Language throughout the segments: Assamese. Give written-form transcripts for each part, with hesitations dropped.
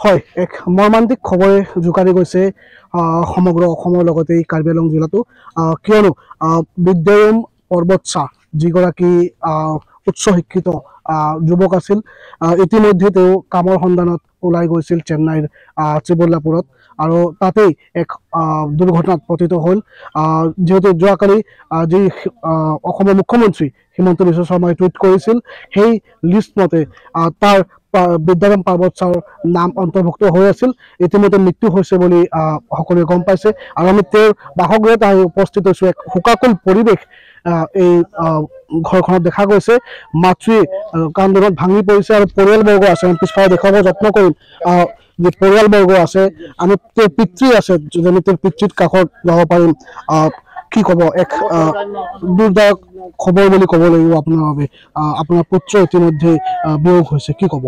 হয়, এক মৰ্মান্তিক খবৰে জোকাৰি গৈছে সমগ্ৰ অসমৰ লগতে কাৰ্বি আংলং জিলাতো। কিয়নো বিদ্যায়ম পৰ্বত শ্বাহ যিগৰাকী উচ্চ শিক্ষিত যুৱক আছিল, ইতিমধ্যে তেওঁ কামৰ সন্ধানত ওলাই গৈছিল চেন্নাইৰ চিবল্লাপুৰত, আৰু তাতেই এক দুৰ্ঘটনাত পতিত হ'ল। যিহেতু যোৱাকালি যি অসমৰ মুখ্যমন্ত্ৰী হিমন্ত বিশ্ব শৰ্মাই টুইট কৰিছিল, সেই লিষ্ট মতে তাৰ বিদ্যাৰাম পাৰ্বত শ্বাহৰ নাম অন্তৰ্ভুক্ত হৈ আছিল। ইতিমধ্যে মৃত্যু হৈছে বুলি সকলোৱে গম পাইছে, আৰু আমি তেওঁৰ বাসগৃহত আহি উপস্থিত হৈছোঁ। এক শোকাকুল পৰিৱেশ এই ঘৰখনত দেখা গৈছে। মাতৃ কান্দোনত ভাঙি পৰিছে আৰু পৰিয়ালবৰ্গ আছে। আমি পিছফালে দেখুৱাব যত্ন কৰিম যি পৰিয়ালবৰ্গ আছে, আমি তেওঁৰ পিতৃ আছে, যেনে তেওঁৰ পিতৃৰ কাষত যাব পাৰিম। কি ক'ব, এক দুৰ্দায়ক খবৰ বুলি ক'ব লাগিব আপোনাৰ বাবে। আপোনাৰ পুত্ৰ ইতিমধ্যে বিয়োগ হৈছে, কি ক'ব?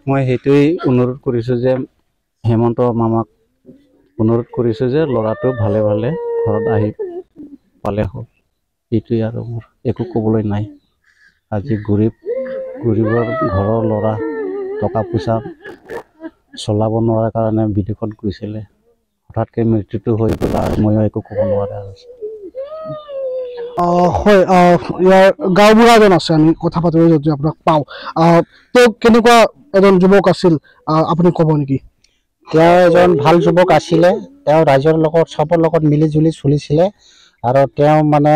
মই সেইটোৱেই অনুৰোধ কৰিছোঁ যে হেমন্ত মামাক অনুৰোধ কৰিছোঁ যে ল'ৰাটো ভালে ভালে ঘৰত আহি পালে হ'ল। এইটোৱেই, আৰু মোৰ একো ক'বলৈ নাই। আজি গৰীবৰ ঘৰৰ ল'ৰা টকা পইচা চলাব নোৱাৰাৰ কাৰণে বিদেশত গৈছিলে, হঠাৎকৈ মৃত্যুটো হৈ গ'ল আৰু ময়ো একো ক'ব নোৱাৰা হৈছোঁ। হয়, ইয়াৰ গাঁওবুঢ়া এজন আছে, আমি কথা পাতিবলৈ যদি আপোনাক পাওঁ। তেওঁ কেনেকুৱা এজন যুৱক আছিল আপুনি ক'ব নেকি? তেওঁ এজন ভাল যুৱক আছিলে। তেওঁ ৰাইজৰ লগত চবৰ লগত মিলি জুলি চলিছিলে, আৰু তেওঁ মানে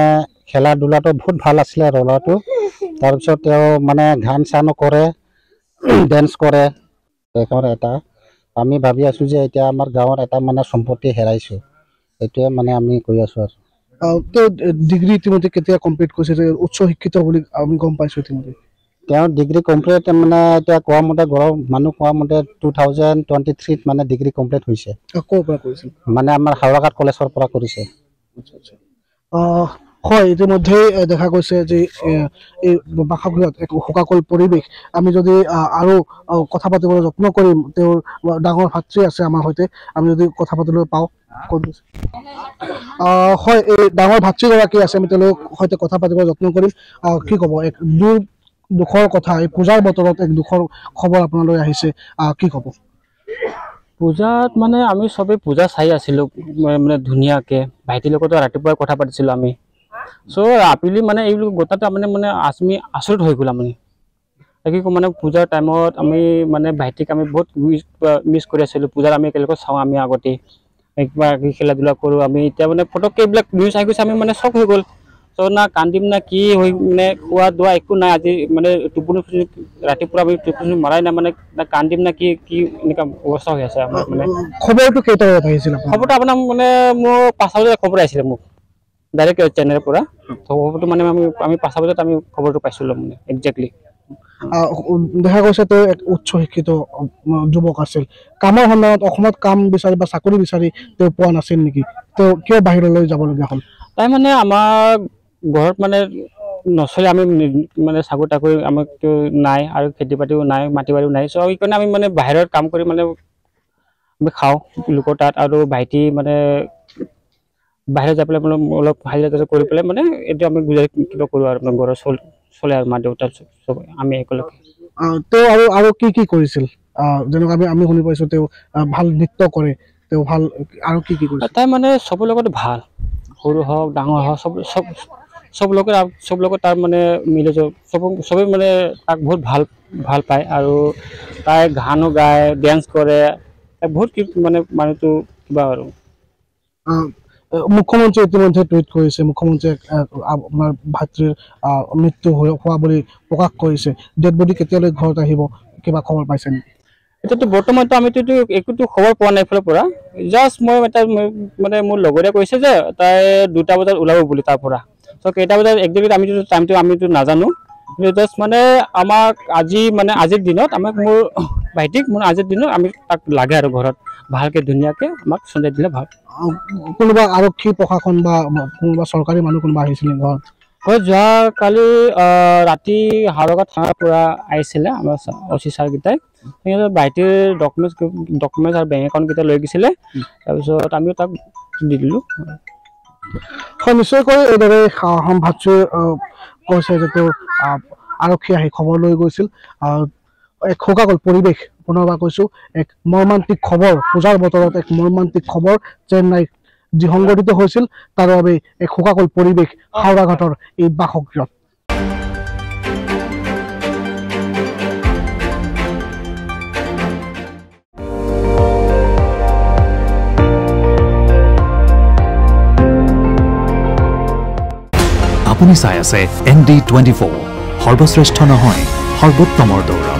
খেলা ধূলাটো বহুত ভাল আছিলে ল'ৰাটো। তাৰপিছত তেওঁ মানে গান চানো কৰে, ডেন্স কৰে। সেইকাৰণে আমি ভাবি আছোঁ যে এতিয়া আমাৰ গাঁৱৰ এটা মানে সম্পত্তি হেৰাইছোঁ, সেইটোৱে মানে আমি কৈ আছোঁ। আৰু তেওঁ ডিগ্ৰী ইতিমধ্যে কেতিয়া কমপ্লিট কৰিছে? উচ্চ শিক্ষিত বুলি আমি গম পাইছোঁ ইতিমধ্যে। তেওঁ ডিগ্ৰী কমপ্লিট মানে এতিয়া কোৱা মতে, ঘৰৰ মানুহ কোৱা মতে 2023 মানে ডিগ্ৰী কমপ্লিট হৈছে। ক'ৰ পৰা কৰিছিল? মানে আমাৰ হাওৰাঘাট কলেজৰ পৰা কৰিছে। হয়, ইতিমধ্যে দেখা গৈছে যে এই বাসগৃহত এক শোকাকুল পৰিৱেশ। আমি যদি আৰু কথা পাতিবলৈ যত্ন কৰিম, তেওঁৰ ডাঙৰ ভাতৃ আছে আমাৰ সৈতে, আমি যদি কথা পাতিবলৈ পাওঁ। হয়, এই ডাঙৰ ভাতৃগৰাকী আছে, আমি তেওঁলোকৰ সৈতে কথা পাতিবলৈ যত্ন কৰিম। কি ক'ব, এক দুখৰ কথা, এই পূজাৰ বতৰত এক দুখৰ খবৰ আপোনালৈ আহিছে, কি ক'ব? পূজাত মানে আমি চবেই পূজা চাই আছিলোঁ মানে ধুনীয়াকৈ। ভাইটিৰ লগতো ৰাতিপুৱাই কথা পাতিছিলোঁ আমি। চ' আবেলি মানে এইবিলাক গোটাতে মানে আমি আচৰিত হৈ গ'ল। আমি কি কওঁ, মানে পূজাৰ টাইমত আমি মানে ভাইটিক আমি বহুত মিছ কৰি আছিলোঁ। পূজাত আমি একেলগে চাওঁ, আমি আগতে কিবা খেলা ধূলা কৰোঁ। আমি এতিয়া মানে ফটককৈ এইবিলাক নিউজ আহি গৈছে, আমি মানে চক হৈ গ'ল। চ' না কান্দিম না কি হৈ, মানে খোৱা দোৱা একো নাই। আজি মানে টোপনি ৰাতিপুৱা আমি টোপনি মৰাই নাই, মানে কান্দিম না কি এনেকুৱা অৱস্থা হৈ আছে আমাৰ। মানে খবৰটো কেইটা বজাত আহিছিল? খবৰটো আপোনাৰ মানে মোৰ 5টা বজাত খবৰ আহিছিলে মোক, ডাইৰেক্ট চেনেলৰ পৰা। খবৰটো মানে আমি 5টা বজাত আমি খবৰটো পাইছিলোঁ মানে একজেক্টলি। দেখা গৈছে তেওঁ এক উচ্চ শিক্ষিত যুৱক আছিল। কামৰ সন্ধানত অসমত কাম বিচাৰি বা চাকৰি বিচাৰি তেওঁ পোৱা নাছিল নেকি? তেওঁ কিয় বাহিৰলৈ যাবলগীয়া হ'ল? তাই মানে আমাৰ ঘৰত মানে নচলে, আমি মানে চাকৰি তাকৰি আমাকতো নাই, আৰু খেতি বাতিও নাই, মাটি বাৰীও নাই। চ' সেইকাৰণে আমি মানে বাহিৰত কাম কৰি মানে আমি খাওঁ লোকৰ তাত। আৰু ভাইটি মানে বাহিৰত যাই পেলাই মানে অলপ হাজিৰা কৰি পেলাই মানে এইটো আমি গুজাৰি কিবা কৰোঁ আৰু ঘৰৰ চলে আৰু মা দেউতা চব আমি একেলগে। তেওঁ আৰু কি কৰিছিল? যেনেকুৱা আমি শুনি পাইছোঁ তেওঁ ভাল নৃত্য কৰে, তেওঁ ভাল, আৰু কি কৰিছিল? তাই মানে চবৰ লগত ভাল, সৰু হওক ডাঙৰ হওক চব লগত তাৰ মানে মিলে চবেই মানে তাক বহুত ভাল পায়। আৰু তাই গানো গায়, ডেন্স কৰে, বহুত মানে মানুহটো কিবা আৰু। মুখ্যমন্ত্ৰীয়ে ইতিমধ্যে টুইট কৰিছে, মুখ্যমন্ত্ৰীয়ে আপোনাৰ ভাতৃৰ মৃত্যু হোৱা বুলি প্ৰকাশ কৰিছে। ডেড বডি কেতিয়ালৈ ঘৰত আহিব, কিবা খবৰ পাইছে নেকি? এতিয়াতো বৰ্তমানতো আমিতো একোতো খবৰ পোৱা নাই এইফালৰ পৰা। জাষ্ট মই মানে মোৰ লগৰীয়া কৈছে যে তাই 2টা বজাত ওলাব বুলি তাৰ পৰা। চ' কেইটা বজাত একজেক্টলি আমিতো নাজানো। জাষ্ট মানে আমাক আজিৰ দিনত মোৰ ভাইটিক আজিৰ দিনত আমি তাক লাগে আৰু ঘৰত ভালকৈ ধুনীয়াকৈ আমাক চঞ্জাই দিলে ভাল। কোনোবা আৰক্ষী প্ৰশাসন বা কোনোবা চৰকাৰী মানুহ কোনোবা আহিছিলে ঘৰত? হয়, যোৱাকালি ৰাতি হাওৰাঘাট থানাৰ পৰা আহিছিলে আমাৰ অচি ছাৰকেইটাই। ভাইটিৰ ডকুমেণ্টছ আৰু বেংক একাউণ্টকেইটা লৈ গৈছিলে। তাৰপিছত আমিও তাক দি দিলোঁ। হয়, নিশ্চয়কৈ এইদৰে ভাতৃৰ কৈছে যে তেওঁ আৰক্ষী আহি খবৰ লৈ গৈছিল। এক শোকাকুল পৰিৱেশ পুনৰবাৰ কৈছোঁ এক মৰ্মান্তিক খবৰ পূজাৰ বতৰত এক মৰ্মান্তিক খবৰ চেন্নাইত যি সংঘটিত হৈছিল তাৰ বাবে এক শোকাকুল পৰিৱেশ হাওৰাঘাটৰ এই বাসগৃহত। আপুনি চাই আছে ND24 সৰ্বশ্ৰেষ্ঠ নহয় সৰ্বোত্তমৰ দৌৰ।